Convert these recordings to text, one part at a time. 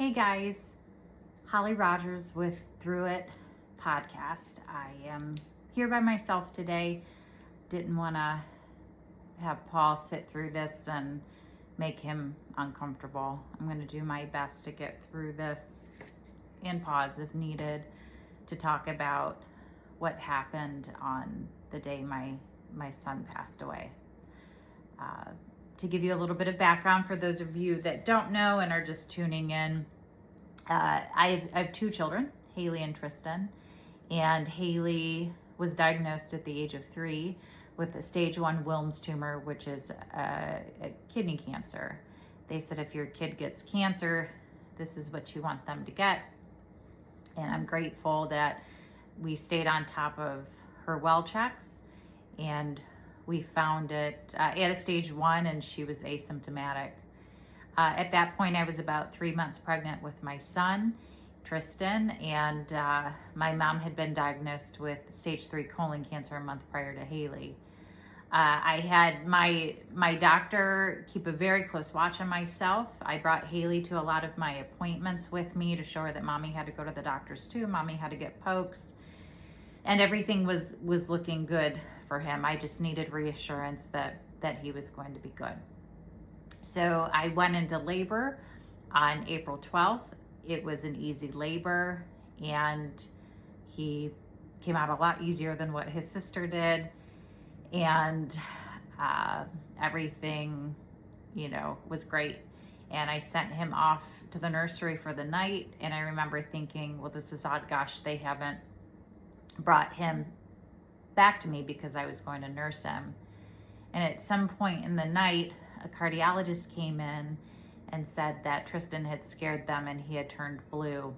Hey guys, Holly Rogers with Through It podcast. I am here by myself today. Didn't want to have Paul sit through this and make him uncomfortable. I'm going to do my best to get through this and pause if needed to talk about what happened on the day my son passed away. To give you a little bit of background for those of you that don't know and are just tuning in, I have two children, Haley and Tristin, and Haley was diagnosed at the age of 3 with a stage 1 Wilms tumor, which is a kidney cancer. They said if your kid gets cancer, this is what you want them to get. And I'm grateful that we stayed on top of her well checks, and we found it at a stage 1, and she was asymptomatic. At that point, I was about 3 months pregnant with my son, Tristin, and my mom had been diagnosed with stage 3 colon cancer a month prior to Haley. I had my doctor keep a very close watch on myself. I brought Haley to a lot of my appointments with me to show her that mommy had to go to the doctors too. Mommy had to get pokes, and everything was looking good for him. I just needed reassurance that he was going to be good. So I went into labor on April 12th. It was an easy labor, and he came out a lot easier than what his sister did. And everything, was great. And I sent him off to the nursery for the night. And I remember thinking, well, this is odd. Gosh, they haven't brought him back to me because I was going to nurse him. And at some point in the night, a cardiologist came in and said that Tristin had scared them and he had turned blue.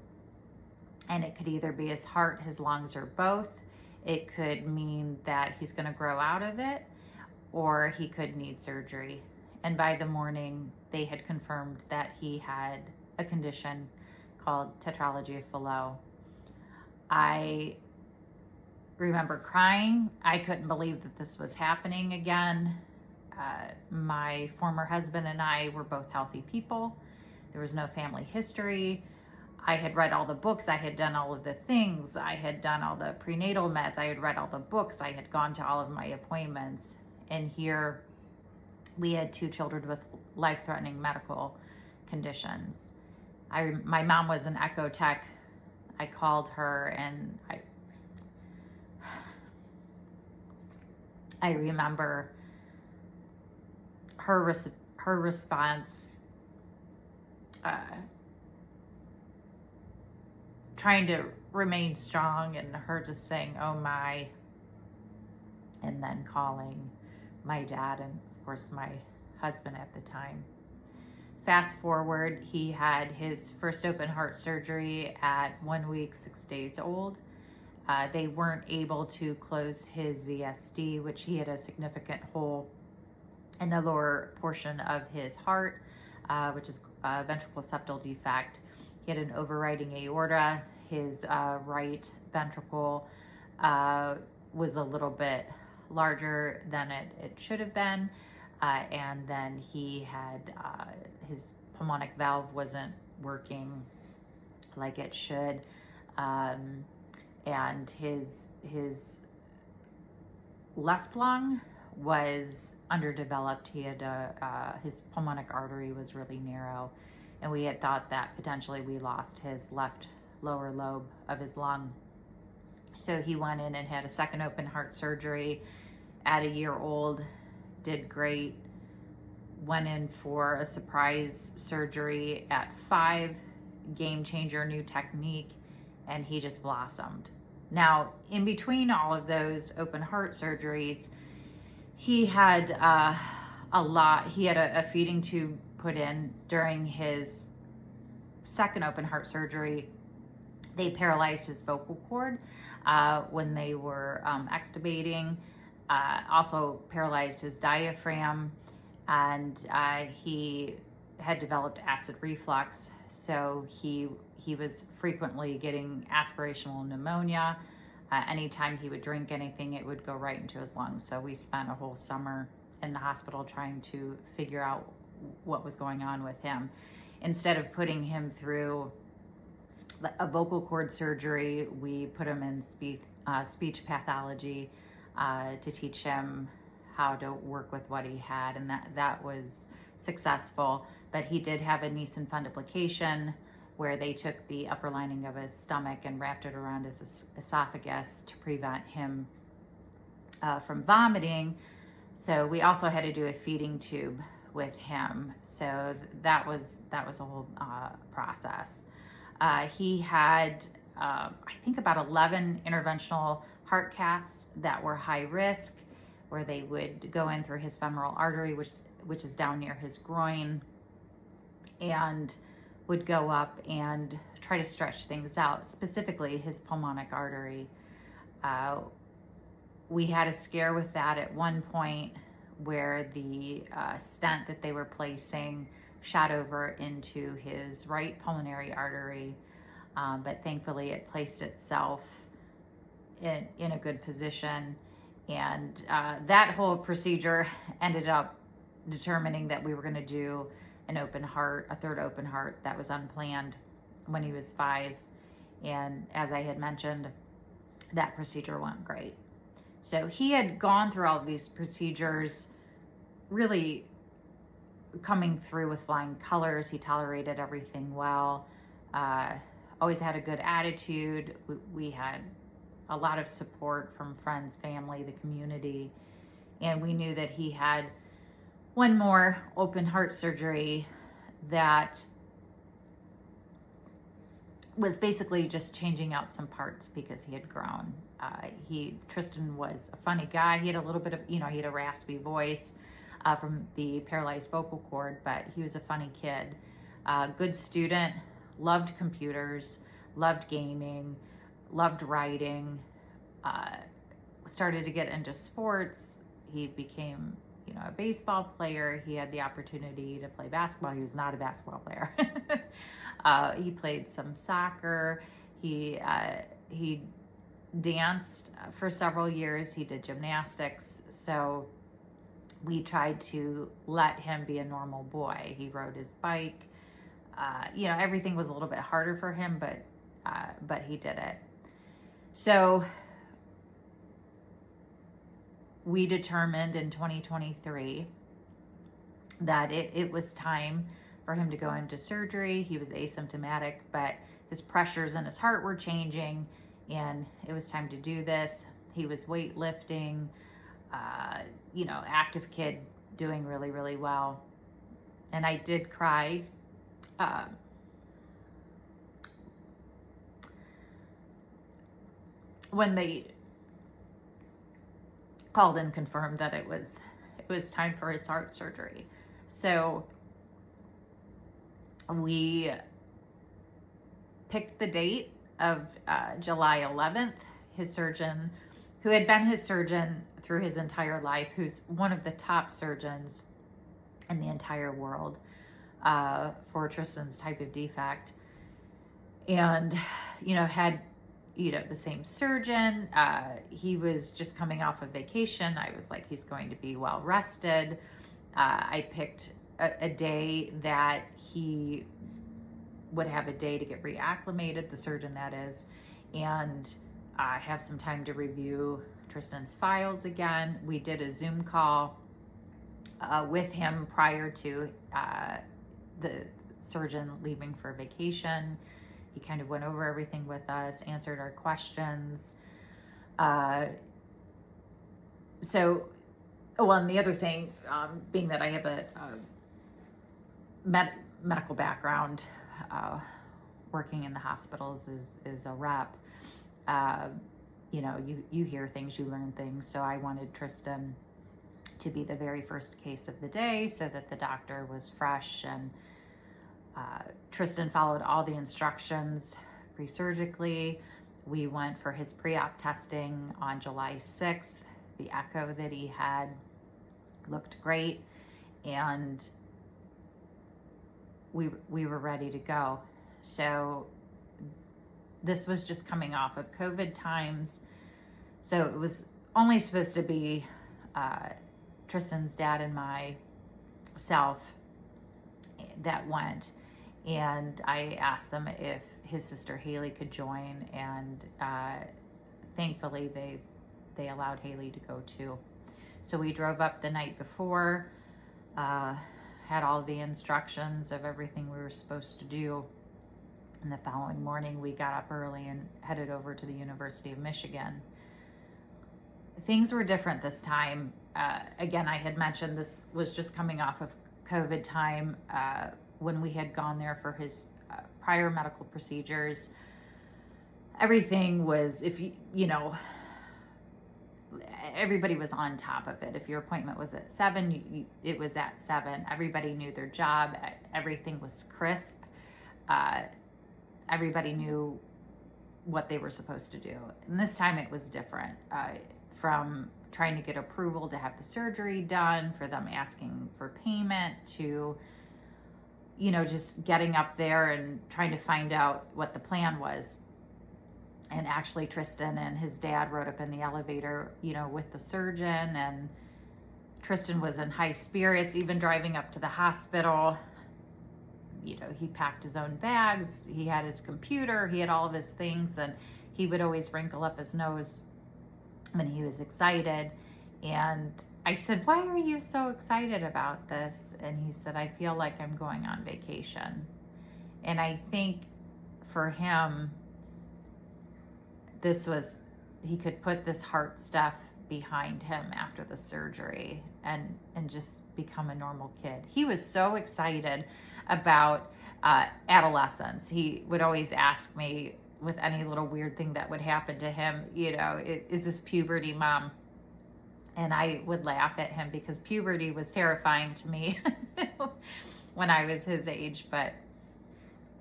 And it could either be his heart, his lungs, or both. It could mean that he's going to grow out of it, or he could need surgery. And by the morning, they had confirmed that he had a condition called tetralogy of fallot. I remember crying. I couldn't believe that this was happening again. My former husband and I were both healthy people. There was no family history. I had read all the books. I had done all of the things. I had done all the prenatal meds. I had read all the books. I had gone to all of my appointments. And here we had 2 children with life-threatening medical conditions. My mom was an echo tech. I called her, and I remember her response, trying to remain strong, and her just saying, "Oh my," and then calling my dad and of course my husband at the time. Fast forward, he had his first open heart surgery at 1 week, 6 days old. They weren't able to close his VSD, which he had a significant hole in the lower portion of his heart, which is a ventricle septal defect. He had an overriding aorta. His right ventricle was a little bit larger than it should have been. And then he had his pulmonic valve wasn't working like it should. And his left lung was underdeveloped. He had his pulmonic artery was really narrow, and we had thought that potentially we lost his left lower lobe of his lung. So he went in and had a second open heart surgery at 1 year old, did great. Went in for a surprise surgery at 5, game changer, new technique, and he just blossomed. Now, in between all of those open heart surgeries, he had he had a feeding tube put in during his second open heart surgery. They paralyzed his vocal cord when they were extubating, also paralyzed his diaphragm, and he had developed acid reflux. So he was frequently getting aspirational pneumonia. Anytime he would drink anything, it would go right into his lungs. So we spent a whole summer in the hospital trying to figure out what was going on with him. instead of putting him through a vocal cord surgery, we put him in speech pathology to teach him how to work with what he had, and that was successful. But he did have a nissen fundoplication, where they took the upper lining of his stomach and wrapped it around his esophagus to prevent him from vomiting. So we also had to do a feeding tube with him. So that was a whole process. He had, I think, about 11 interventional heart caths that were high risk, where they would go in through his femoral artery, which is down near his groin, and would go up and try to stretch things out, specifically his pulmonic artery. We had a scare with that at one point, where the stent that they were placing shot over into his right pulmonary artery, but thankfully it placed itself in a good position. And that whole procedure ended up determining that we were going to do an open heart, a third open heart. That was unplanned when he was 5. And as I had mentioned, that procedure went great. So he had gone through all of these procedures, really coming through with flying colors. He tolerated everything well, always had a good attitude. We had a lot of support from friends, family, the community, and we knew that he had one more open heart surgery that was basically just changing out some parts because he had grown. Tristin was a funny guy. He had a little bit of, he had a raspy voice from the paralyzed vocal cord, but he was a funny kid. Good student, loved computers, loved gaming, loved writing, started to get into sports. He became, a baseball player. He had the opportunity to play basketball. He was not a basketball player. He played some soccer. He danced for several years. He did gymnastics. So we tried to let him be a normal boy. He rode his bike. Everything was a little bit harder for him, but he did it. So we determined in 2023 that it was time for him to go into surgery. He was asymptomatic, but his pressures in his heart were changing, and it was time to do this. He was weightlifting, active kid, doing really, really well. And I did cry when they called and confirmed that it was time for his heart surgery. So we picked the date of July 11th. His surgeon, who had been his surgeon through his entire life, who's one of the top surgeons in the entire world for Tristin's type of defect, and had the same surgeon. He was just coming off of vacation. I was like, he's going to be well rested. I picked a day that he would have a day to get reacclimated, the surgeon that is, and have some time to review Tristin's files again. We did a Zoom call with him prior to the surgeon leaving for vacation. He kind of went over everything with us, answered our questions. And the other thing, being that I have a medical background, working in the hospitals is a rep. You hear things, you learn things. So I wanted Tristin to be the very first case of the day so that the doctor was fresh, and Tristin followed all the instructions pre-surgically. We went for his pre-op testing on July 6th. The echo that he had looked great, and we were ready to go. So this was just coming off of COVID times. So it was only supposed to be Tristin's dad and myself that went. And I asked them if his sister Haley could join, and thankfully they allowed Haley to go too. So we drove up the night before, had all the instructions of everything we were supposed to do. And the following morning we got up early and headed over to the University of Michigan. Things were different this time. Again, I had mentioned this was just coming off of COVID time. When we had gone there for his prior medical procedures, everything was, everybody was on top of it. If your appointment was at 7, it was at 7. Everybody knew their job. Everything was crisp. Everybody knew what they were supposed to do. And this time it was different. From trying to get approval to have the surgery done, for them asking for payment, to just getting up there and trying to find out what the plan was. And actually Tristin and his dad rode up in the elevator, with the surgeon, and Tristin was in high spirits, even driving up to the hospital. He packed his own bags, he had his computer, he had all of his things, and he would always wrinkle up his nose when he was excited. And I said, "Why are you so excited about this?" And he said, "I feel like I'm going on vacation." And I think for him, he could put this heart stuff behind him after the surgery and just become a normal kid. He was so excited about adolescence. He would always ask me with any little weird thing that would happen to him, "Is this puberty, Mom?" And I would laugh at him because puberty was terrifying to me when I was his age. But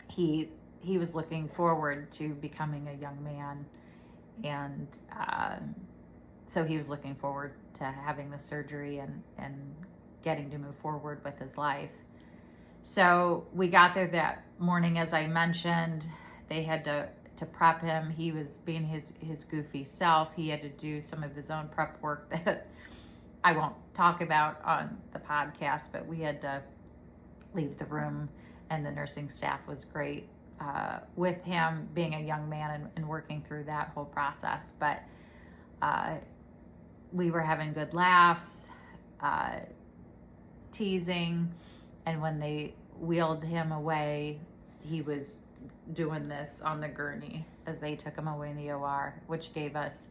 he was looking forward to becoming a young man. And so he was looking forward to having the surgery and getting to move forward with his life. So we got there that morning, as I mentioned. They had to prep him. He was being his goofy self. He had to do some of his own prep work that I won't talk about on the podcast, but we had to leave the room, and the nursing staff was great with him being a young man and working through that whole process. But we were having good laughs, teasing, and when they wheeled him away, he was doing this on the gurney as they took him away in the OR, which gave us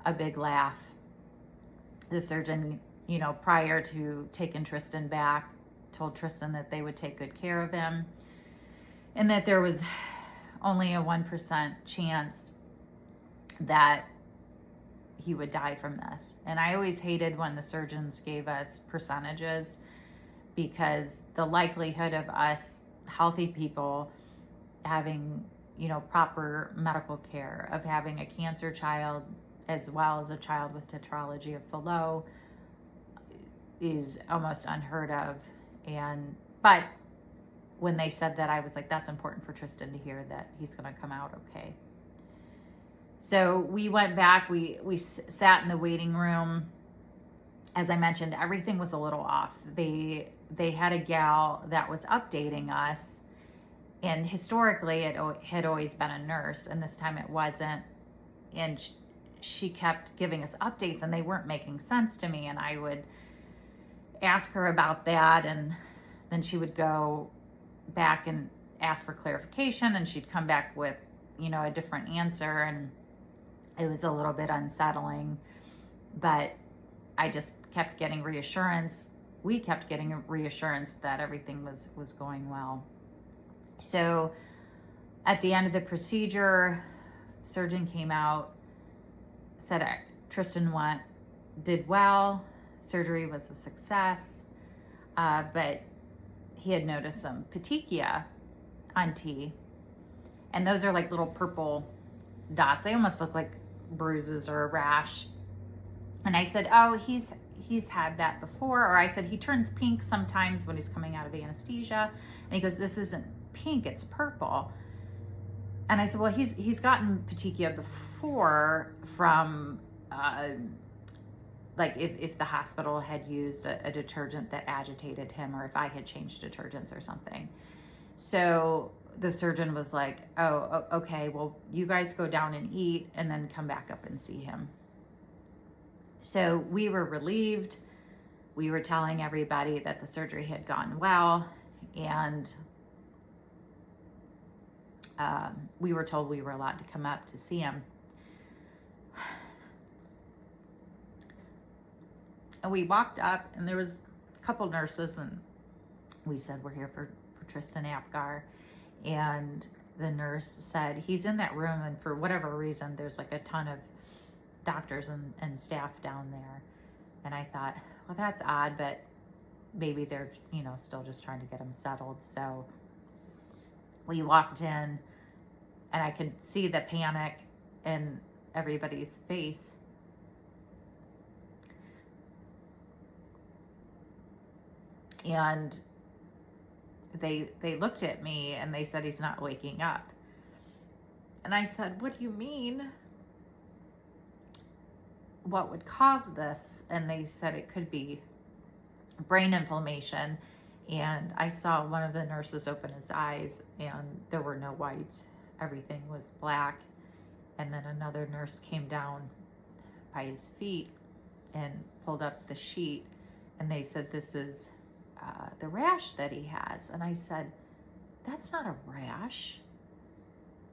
a big laugh. The surgeon, prior to taking Tristin back, told Tristin that they would take good care of him and that there was only a 1% chance that he would die from this. And I always hated when the surgeons gave us percentages, because the likelihood of us healthy people having, proper medical care, of having a cancer child as well as a child with tetralogy of fallot, is almost unheard of. But when they said that, I was like, that's important for Tristin to hear, that he's going to come out okay. So we went back, we sat in the waiting room. As I mentioned, everything was a little off. They had a gal that was updating us, and historically it had always been a nurse, and this time it wasn't. And she kept giving us updates, and they weren't making sense to me. And I would ask her about that, and then she would go back and ask for clarification, and she'd come back with, a different answer, and it was a little bit unsettling. But I just kept getting reassurance. We kept getting reassurance that everything was going well. So at the end of the procedure, the surgeon came out, said Tristin did well, surgery was a success, but he had noticed some petechia on T, and those are like little purple dots. They almost look like bruises or a rash. And I said, "Oh, he's had that before." Or I said, "He turns pink sometimes when he's coming out of anesthesia." And he goes, "This isn't pink, it's purple." And I said, "Well, he's gotten petechia before from like if the hospital had used a detergent that agitated him, or if I had changed detergents or something." So the surgeon was like, oh, okay, well, you guys go down and eat and then come back up and see him. So we were relieved. We were telling everybody that the surgery had gone well, and we were told we were allowed to come up to see him. And we walked up, and there was a couple nurses, and we said, we're here for Tristin Apgar. And the nurse said, he's in that room, and for whatever reason, there's like a ton of doctors and staff down there. And I thought, well, that's odd, but maybe they're, still just trying to get him settled. So we walked in, and I could see the panic in everybody's face. And they looked at me and they said, he's not waking up. And I said, what do you mean? What would cause this? And they said it could be brain inflammation. And I saw one of the nurses open his eyes, and there were no whites. Everything was black. And then another nurse came down by his feet and pulled up the sheet, and they said, this is the rash that he has. And I said, that's not a rash.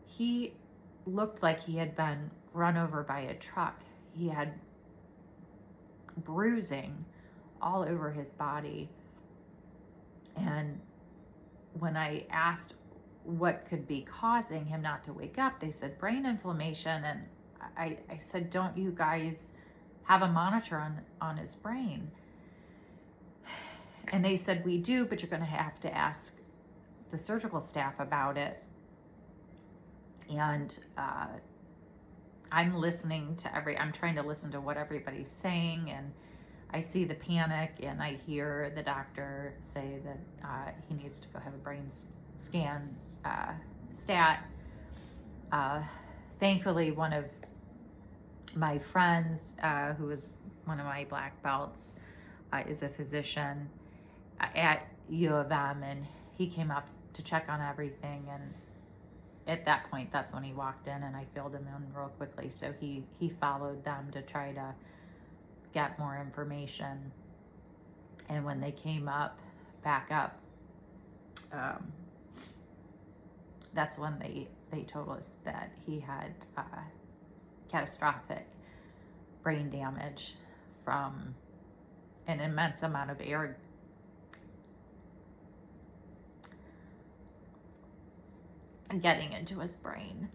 He looked like he had been run over by a truck. He had bruising all over his body. And when I asked what could be causing him not to wake up, they said brain inflammation. And I said, don't you guys have a monitor on his brain? And they said, we do, but you're going to have to ask the surgical staff about it. And I'm trying to listen to what everybody's saying, and I see the panic, and I hear the doctor say that he needs to go have a brain scan stat. Thankfully, one of my friends, who is one of my black belts, is a physician at U of M, and he came up to check on everything. And at that point, that's when he walked in, and I filled him in real quickly. So he followed them to try to get more information. And when they came back up, that's when they told us that he had catastrophic brain damage from an immense amount of air getting into his brain.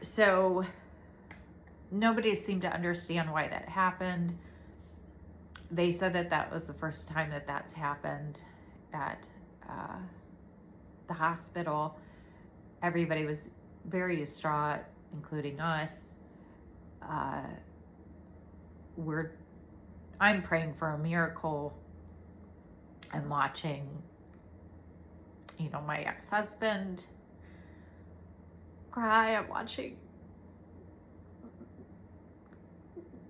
So nobody seemed to understand why that happened. They said that was the first time that that's happened at the hospital. Everybody was very distraught, including us. I'm praying for a miracle and watching my ex-husband cry. I'm watching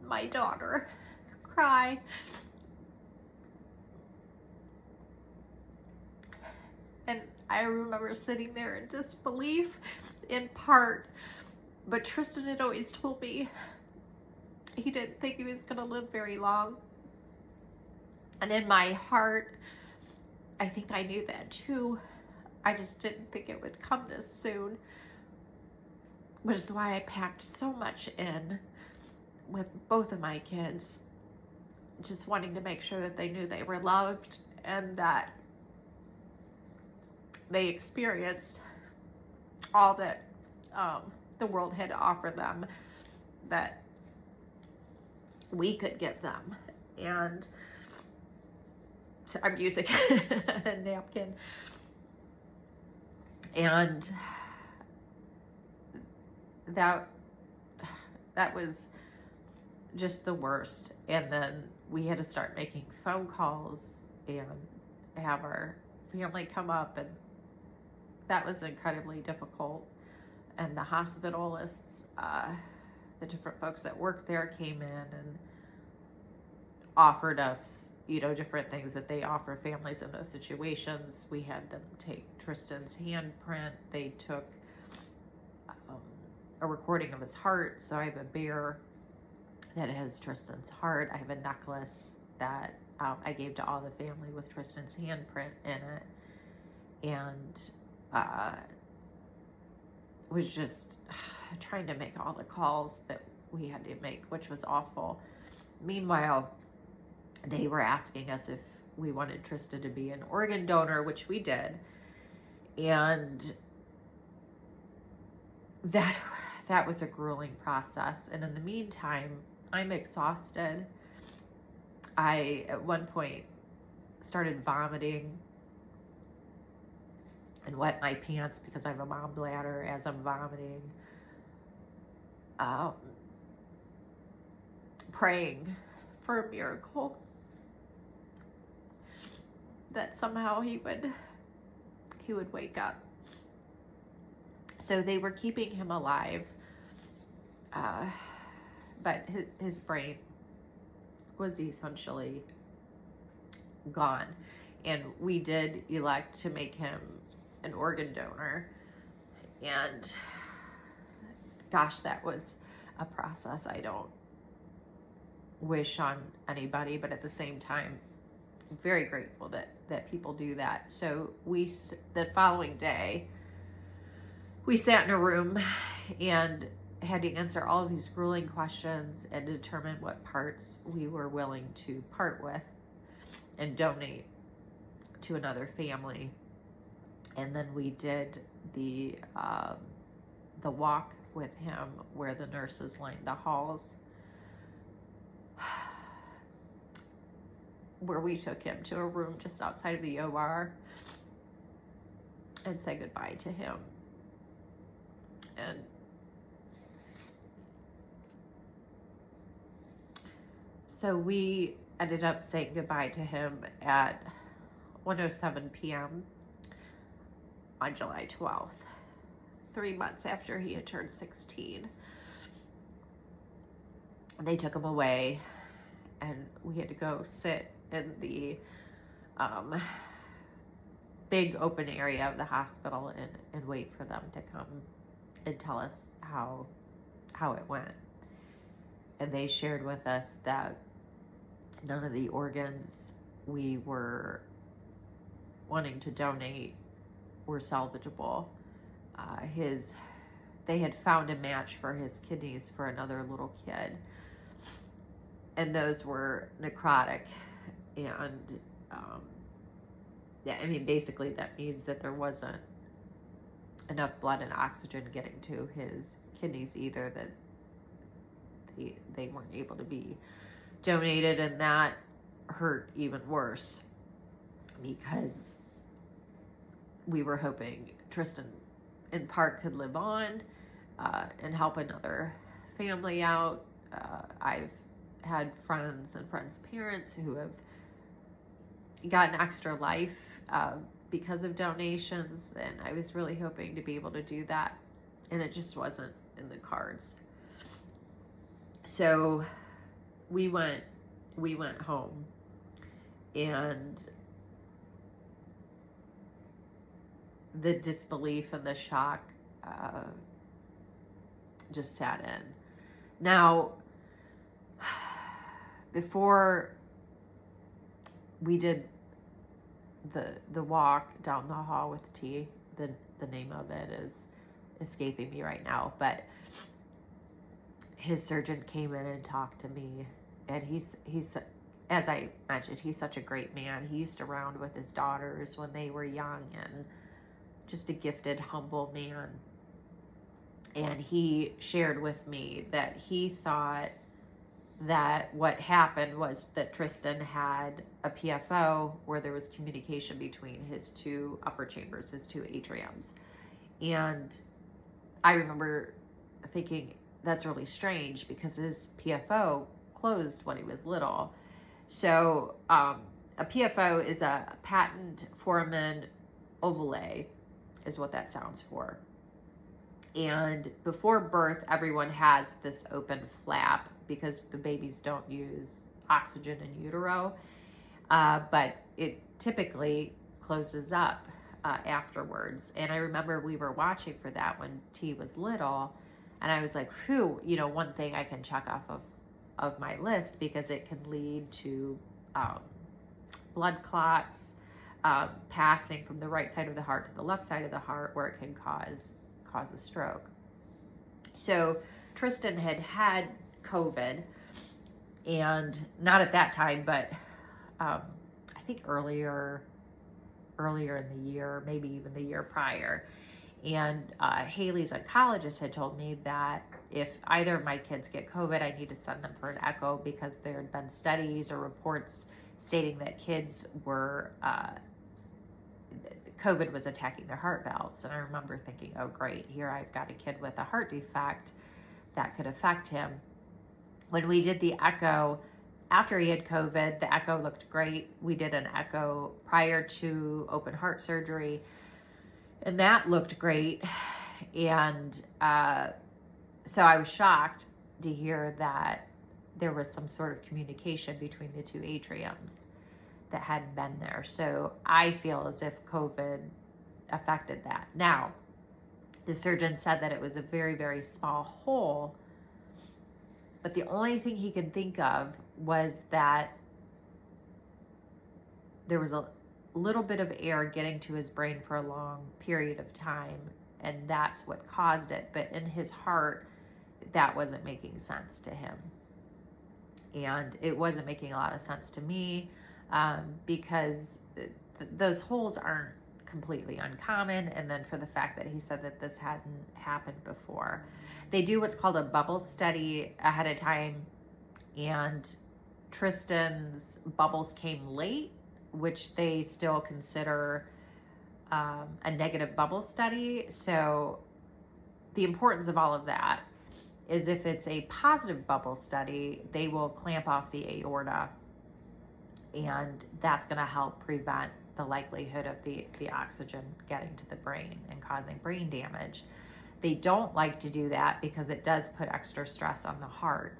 my daughter cry. And I remember sitting there in disbelief, in part, but Tristin had always told me he didn't think he was going to live very long. And in my heart, I think I knew that too. I just didn't think it would come this soon, which is why I packed so much in with both of my kids, just wanting to make sure that they knew they were loved and that they experienced all that the world had to offer them, that we could give them. And so I'm using a napkin. And that was just the worst. And then we had to start making phone calls and have our family come up, and that was incredibly difficult. And the hospitalists, the different folks that worked there, came in and offered us, different things that they offer families in those situations. We had them take Tristan's handprint. They took a recording of his heart. So I have a bear that has Tristan's heart. I have a necklace that I gave to all the family with Tristan's handprint in it. And was just trying to make all the calls that we had to make, which was awful. Meanwhile, they were asking us if we wanted Tristan to be an organ donor, which we did. And that was a grueling process. And in the meantime, I'm exhausted. I, at one point, started vomiting and wet my pants because I have a mom bladder as I'm vomiting. Praying for a miracle that somehow he would wake up. So they were keeping him alive, but his brain was essentially gone. And we did elect to make him an organ donor. And gosh, that was a process I don't wish on anybody, but at the same time, I'm very grateful that people do that. So the following day, we sat in a room and had to answer all of these grueling questions and determine what parts we were willing to part with and donate to another family. And then we did the walk with him where the nurses lined the halls, where we took him to a room just outside of the OR and said goodbye to him. And so we ended up saying goodbye to him at 1:07 p.m. on July 12th, 3 months after he had turned 16. They took him away, and we had to go sit in the big open area of the hospital and wait for them to come and tell us how it went. And they shared with us that none of the organs we were wanting to donate were salvageable. They had found a match for his kidneys for another little kid, and those were necrotic. And basically that means that there wasn't enough blood and oxygen getting to his kidneys either, that they weren't able to be donated. And that hurt even worse because we were hoping Tristan in part could live on and help another family out. I've had friends and friends' parents who have gotten extra life because of donations, and I was really hoping to be able to do that, and it just wasn't in the cards. So we went home, and the disbelief and the shock just sat in. Now, before we did the walk down the hall with T, the name of it is escaping me right now, but his surgeon came in and talked to me, and he's as I mentioned, he's such a great man. He used to round with his daughters when they were young, and just a gifted, humble man. And he shared with me that he thought that what happened was that Tristan had a PFO where there was communication between his two upper chambers, his two atriums. And I remember thinking, that's really strange because his PFO closed when he was little. So a PFO is a patent foramen ovale, is what that sounds for. And before birth, everyone has this open flap because the babies don't use oxygen in utero. but it typically closes up afterwards. And I remember we were watching for that when T was little, and I was like, whew, one thing I can check off of my list, because it can lead to blood clots, passing from the right side of the heart to the left side of the heart, where it can cause a stroke. So Tristin had COVID, and not at that time, but I think earlier in the year, maybe even the year prior. And Haley's oncologist had told me that if either of my kids get COVID, I need to send them for an echo, because there had been studies or reports stating that kids were, COVID was attacking their heart valves. And I remember thinking, oh great, here I've got a kid with a heart defect that could affect him. When we did the echo, after he had COVID, the echo looked great. We did an echo prior to open heart surgery, and that looked great. And so I was shocked to hear that there was some sort of communication between the two atriums that hadn't been there. So I feel as if COVID affected that. Now, the surgeon said that it was a very, very small hole, but the only thing he could think of was that there was a little bit of air getting to his brain for a long period of time, and that's what caused it. But in his heart, that wasn't making sense to him. And it wasn't making a lot of sense to me, because those holes aren't completely uncommon. And then for the fact that he said that this hadn't happened before. They do what's called a bubble study ahead of time, and Tristin's bubbles came late, which they still consider a negative bubble study. So the importance of all of that is, if it's a positive bubble study, they will clamp off the aorta, and that's going to help prevent the likelihood of the oxygen getting to the brain and causing brain damage. They don't like to do that because it does put extra stress on the heart.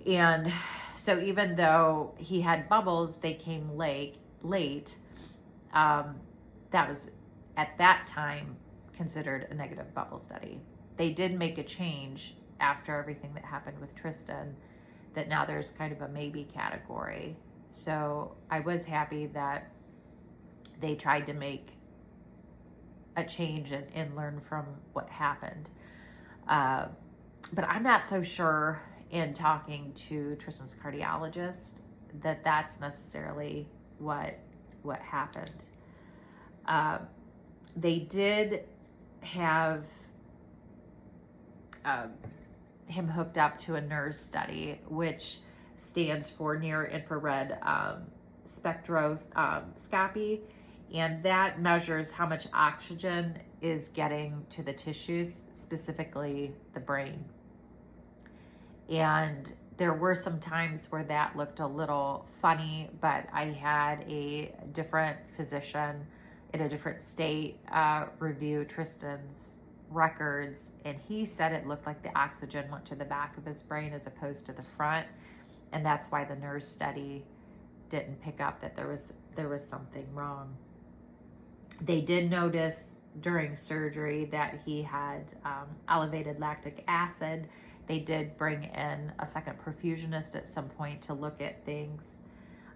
And so even though he had bubbles, they came late. That was at that time considered a negative bubble study. They did make a change after everything that happened with Tristin, that now there's kind of a maybe category. So I was happy that they tried to make a change and learn from what happened. But I'm not so sure, in talking to Tristin's cardiologist, that that's necessarily what happened. They did have him hooked up to a NIRS study, which stands for near infrared spectroscopy, and that measures how much oxygen is getting to the tissues, specifically the brain. And there were some times where that looked a little funny, but I had a different physician in a different state review Tristin's records, and he said it looked like the oxygen went to the back of his brain as opposed to the front, and that's why the NIRS study didn't pick up that there was something wrong. They did notice during surgery that he had elevated lactic acid. They did bring in a second perfusionist at some point to look at things.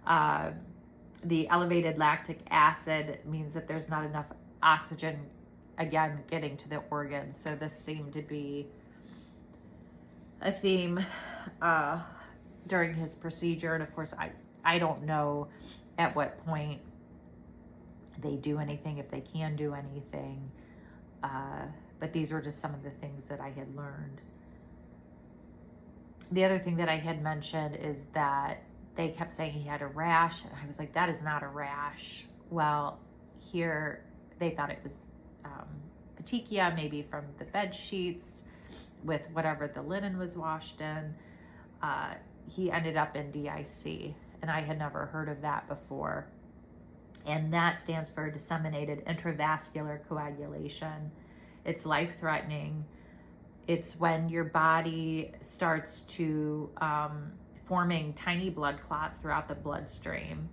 The elevated lactic acid means that there's not enough oxygen, again, getting to the organs. So this seemed to be a theme during his procedure. And of course, I don't know at what point they do anything, if they can do anything. But these were just some of the things that I had learned. The other thing that I had mentioned is that they kept saying he had a rash. And I was like, that is not a rash. Well, here they thought it was petechia, maybe from the bed sheets with whatever the linen was washed in. He ended up in DIC, and I had never heard of that before. And that stands for disseminated intravascular coagulation. It's life-threatening. It's when your body starts to forming tiny blood clots throughout the bloodstream.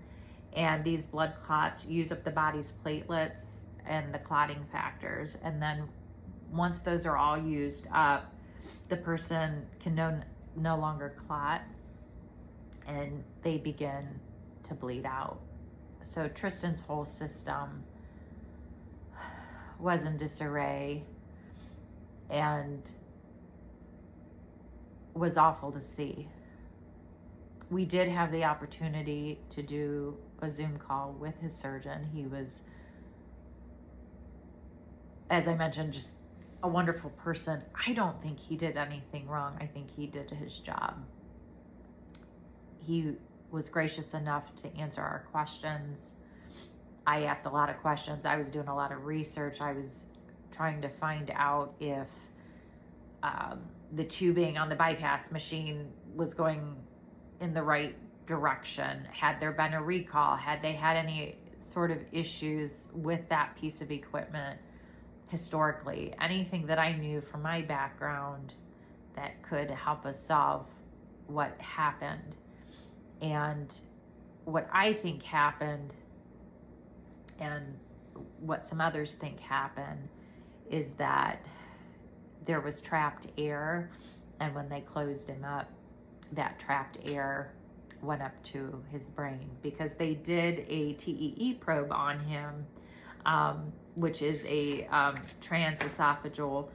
And these blood clots use up the body's platelets and the clotting factors. And then once those are all used up, the person can no longer clot, and they begin to bleed out. So Tristin's whole system was in disarray and was awful to see. We did have the opportunity to do a Zoom call with his surgeon. He was, as I mentioned, just a wonderful person. I don't think he did anything wrong. I think he did his job. He was gracious enough to answer our questions. I asked a lot of questions. I was doing a lot of research. I was trying to find out if the tubing on the bypass machine was going in the right direction. Had there been a recall? Had they had any sort of issues with that piece of equipment historically? Anything that I knew from my background that could help us solve what happened. And what I think happened, and what some others think happened, is that there was trapped air, and when they closed him up, that trapped air went up to his brain, because they did a TEE probe on him, which is a transesophageal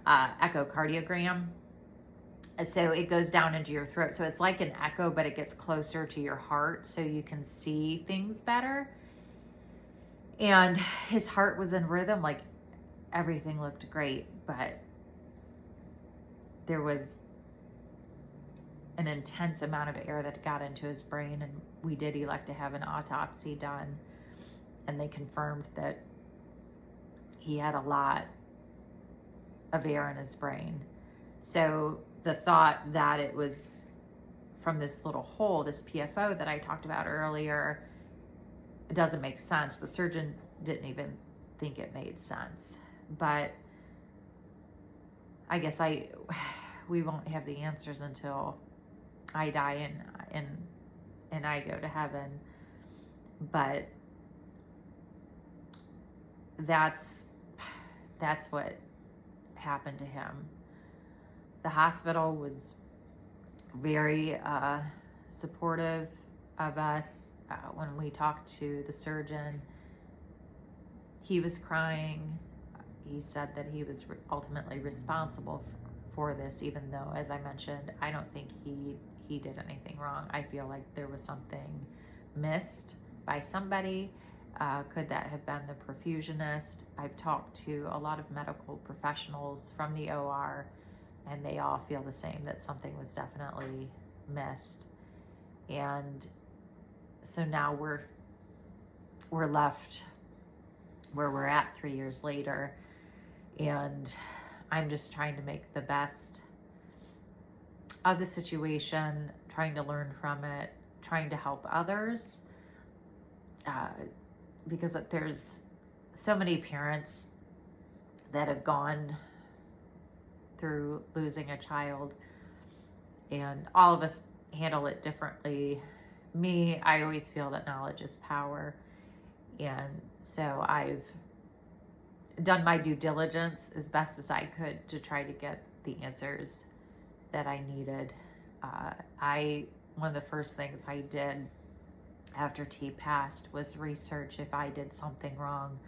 echocardiogram. So it goes down into your throat. So it's like an echo, but it gets closer to your heart so you can see things better. And his heart was in rhythm, like everything looked great, but there was an intense amount of air that got into his brain, and we did elect to have an autopsy done, and they confirmed that he had a lot of air in his brain. So the thought that it was from this little hole, this PFO that I talked about earlier, it doesn't make sense. The surgeon didn't even think it made sense. But I guess we won't have the answers until I die and I go to heaven. But that's what happened to him. The hospital was very supportive of us. When we talked to the surgeon, he was crying. He said that he was ultimately responsible for this, even though, as I mentioned, I don't think he did anything wrong. I feel like there was something missed by somebody. Could that have been the perfusionist? I've talked to a lot of medical professionals from the OR, and they all feel the same, that something was definitely missed. And so now we're left where we're at 3 years later, and I'm just trying to make the best of the situation, trying to learn from it, trying to help others, because there's so many parents that have gone through losing a child, and all of us handle it differently. Me, I always feel that knowledge is power, and so I've done my due diligence as best as I could to try to get the answers that I needed. One of the first things I did after T passed was research if I did something wrong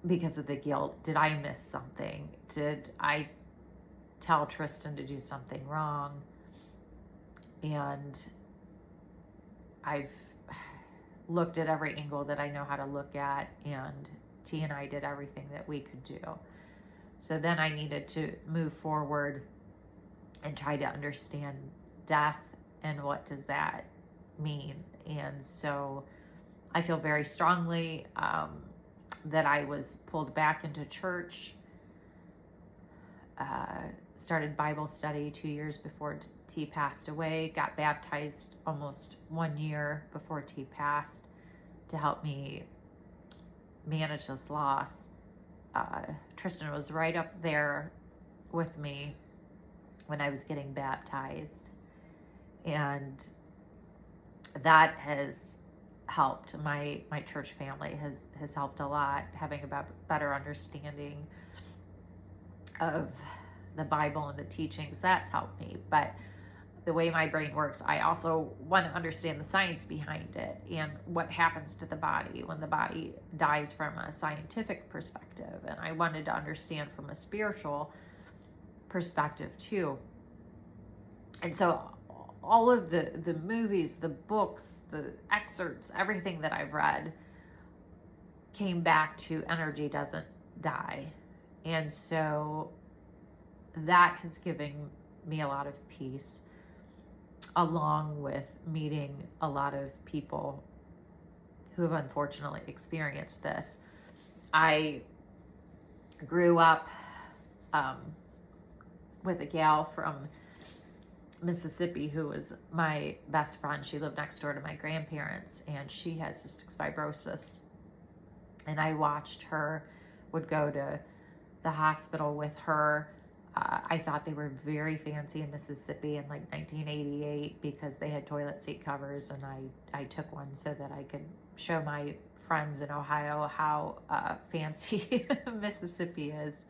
because of the guilt. Did I miss something? Did I tell Tristin to do something wrong? And I've looked at every angle that I know how to look at, and T and I did everything that we could do. So then I needed to move forward and try to understand death and what does that mean. And so I feel very strongly that I was pulled back into church, started Bible study 2 years before T passed away, got baptized almost 1 year before T passed to help me manage this loss. Tristin was right up there with me when I was getting baptized, and that has helped. My church family has helped a lot, having a better understanding of the Bible and the teachings. That's helped me. But the way my brain works, I also want to understand the science behind it and what happens to the body when the body dies from a scientific perspective. And I wanted to understand from a spiritual perspective too. And so all of the movies, the books, the excerpts, everything that I've read came back to energy doesn't die. And so that has given me a lot of peace, along with meeting a lot of people who have unfortunately experienced this. I grew up with a gal from Mississippi who was my best friend. She lived next door to my grandparents, and she had cystic fibrosis. And I watched her, would go to the hospital with her. I thought they were very fancy in Mississippi in like 1988 because they had toilet seat covers, and I took one so that I could show my friends in Ohio how fancy Mississippi is.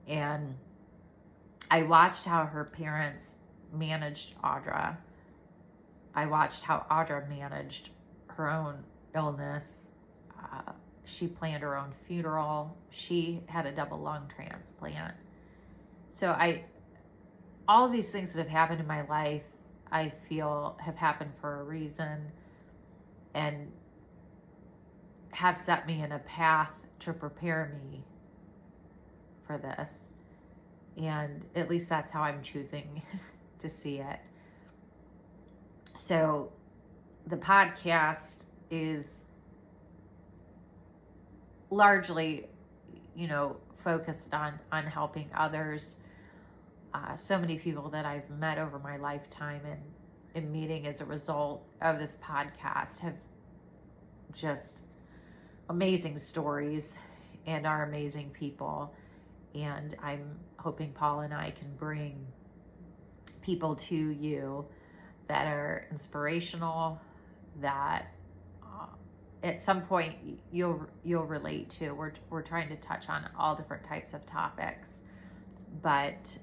And I watched how her parents managed Audra. I watched how Audra managed her own illness. She planned her own funeral. She had a double lung transplant. So all of these things that have happened in my life, I feel have happened for a reason and have set me in a path to prepare me for this. And at least that's how I'm choosing to see it. So the podcast is largely, focused on helping others. So many people that I've met over my lifetime and meeting as a result of this podcast have just amazing stories and are amazing people. And I'm hoping Paul and I can bring people to you that are inspirational, that at some point you'll relate to. We're trying to touch on all different types of topics, but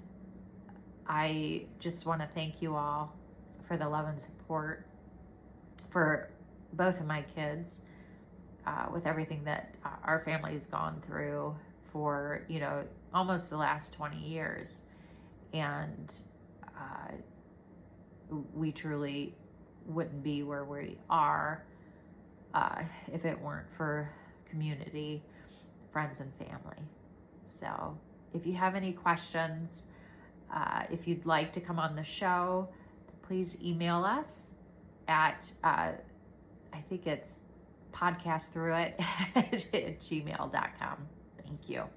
I just want to thank you all for the love and support for both of my kids, with everything that our family's gone through for, almost the last 20 years. And we truly wouldn't be where we are if it weren't for community, friends, and family. So if you have any questions, if you'd like to come on the show, please email us at, I think it's podcastthroughit@gmail.com. Thank you.